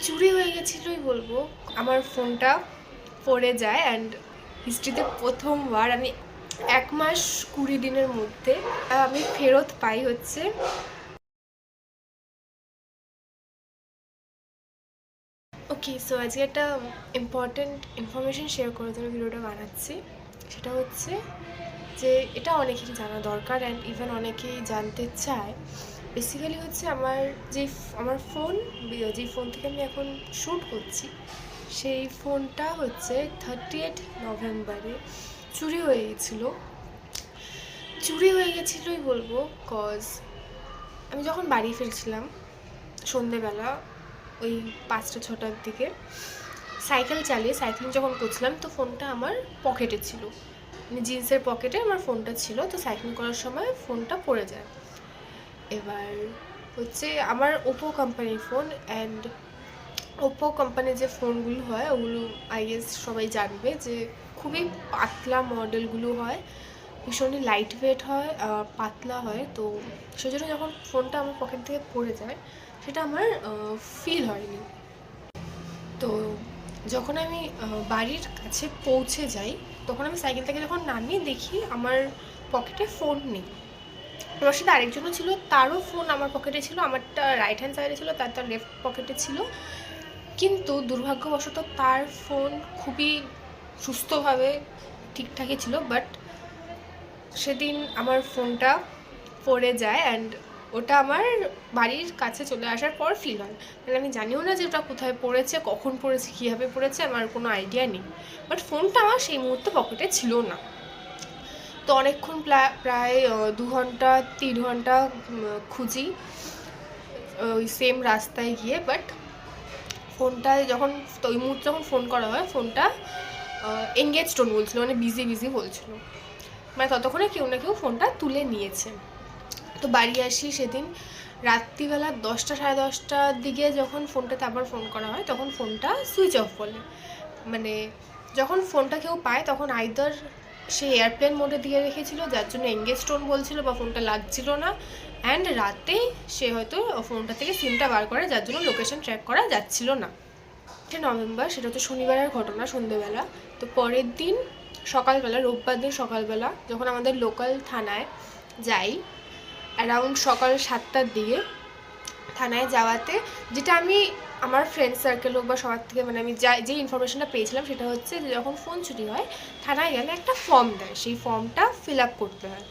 চুরি হয়ে গেছিলোই বলবো। আমার ফোনটা পড়ে যায় অ্যান্ড হিস্ট্রিতে প্রথমবার আমি 1 মাস 20 দিনের মধ্যে আমি ফেরত পাই হচ্ছে। ওকে, সো আজকে একটা ইম্পর্ট্যান্ট ইনফরমেশন শেয়ার করে জন্য ভিডিওটা বানাচ্ছি। সেটা হচ্ছে যে এটা অনেকেরই জানা দরকার অ্যান্ড ইভেন অনেকেই জানতে চায়। বেসিক্যালি হচ্ছে আমার ফোন, যেই ফোন থেকে আমি এখন শ্যুট করছি, সেই ফোনটা হচ্ছে 30th নভেম্বরে চুরি হয়ে গেছিলোই বলবো। কজ আমি যখন বাড়ি ফিরছিলাম সন্ধেবেলা ওই 5টা-6টার দিকে সাইকেল চালিয়ে সাইক্লিং যখন করছিলাম, তো ফোনটা আমার পকেটে ছিল, মানে জিন্সের পকেটে আমার ফোনটা ছিল। তো সাইক্লিং করার সময় ফোনটা পড়ে যায়। এবার হচ্ছে আমার ওপো কোম্পানির ফোন, অ্যান্ড ওপো কোম্পানির যে ফোনগুলো হয় ওগুলো আই গেস সবাই জানবে যে খুবই পাতলা মডেলগুলো হয়, ভীষণই লাইট ওয়েট হয়, পাতলা হয়। তো সেজন্য যখন ফোনটা আমার পকেট থেকে পড়ে যায় সেটা আমার ফিল হয়নি। তো যখন আমি বাড়ির কাছে পৌঁছে যাই, তখন আমি সাইকেল থেকে যখন নামিয়ে দেখি আমার পকেটে ফোন নেই। আমার সাথে আরেকজনও ছিল, তারও ফোন আমার পকেটে ছিল, আমারটা রাইট হ্যান্ড সাইডে ছিল, তার লেফট পকেটে ছিল। কিন্তু দুর্ভাগ্যবশত তার ফোন খুবই সুস্থভাবে ঠিকঠাকই ছিল, বাট সেদিন আমার ফোনটা পড়ে যায় অ্যান্ড ওটা আমার বাড়ির কাছে চলে আসার পর ফিল হয়। মানে আমি জানিও না যে ওটা কোথায় পড়েছে, কখন পড়েছে, কীভাবে পড়েছে, আমার কোনো আইডিয়া নেই। বাট ফোনটা আমার সেই মুহূর্তে পকেটে ছিল না। তো অনেকক্ষণ প্রায় 2 ঘন্টা 3 ঘন্টা খুঁজি ওই সেম রাস্তায় গিয়ে, বাট ফোনটায় যখন ওই মুহূর্তে যখন ফোন করা হয় ফোনটা এঙ্গেজ টোন বলছিল, মানে বিজি বিজি বলছিল, মানে ততক্ষণে কেউ না কেউ ফোনটা তুলে নিয়েছে। তো বাড়ি আসি সেদিন রাত্রিবেলা 10টা-10:30টার দিকে, যখন ফোনটাতে আবার ফোন করা হয় তখন ফোনটা সুইচ অফ বলে। মানে যখন ফোনটা কেউ পায় তখন আইদার সে এয়ারপ্লেন মোডে দিয়ে রেখেছিল যার জন্য এঙ্গেজ টোন বলছিল বা ফোনটা লাগছিল না, অ্যান্ড রাতে সে হয়তো ফোনটা থেকে সিমটা বার করে যার জন্য লোকেশন ট্র্যাক করা যাচ্ছিল না। 9 নভেম্বর, সেটা হচ্ছে শনিবারের ঘটনা, সন্ধ্যেবেলা। তো পরের দিন সকালবেলা, রোববার দিন সকালবেলা যখন আমাদের লোকাল থানায় যাই, অ্যারাউন্ড সকাল 7টার দিকে থানায় যাওয়াতে যেটা আমি আমার ফ্রেন্ড সার্কেল হোক বা সবার থেকে, মানে আমি যে ইনফরমেশনটা পেয়েছিলাম সেটা হচ্ছে যে যখন ফোন চুরি হয় থানায় গেলে একটা ফর্ম দেয়, সেই ফর্মটা ফিল আপ করতে হয়।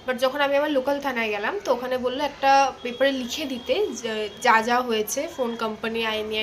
বাট যখন আমি আমার লোকাল থানায় গেলাম তো ওখানে বললো একটা পেপারে লিখে দিতে যা যা হয়েছে, ফোন কোম্পানি আইনি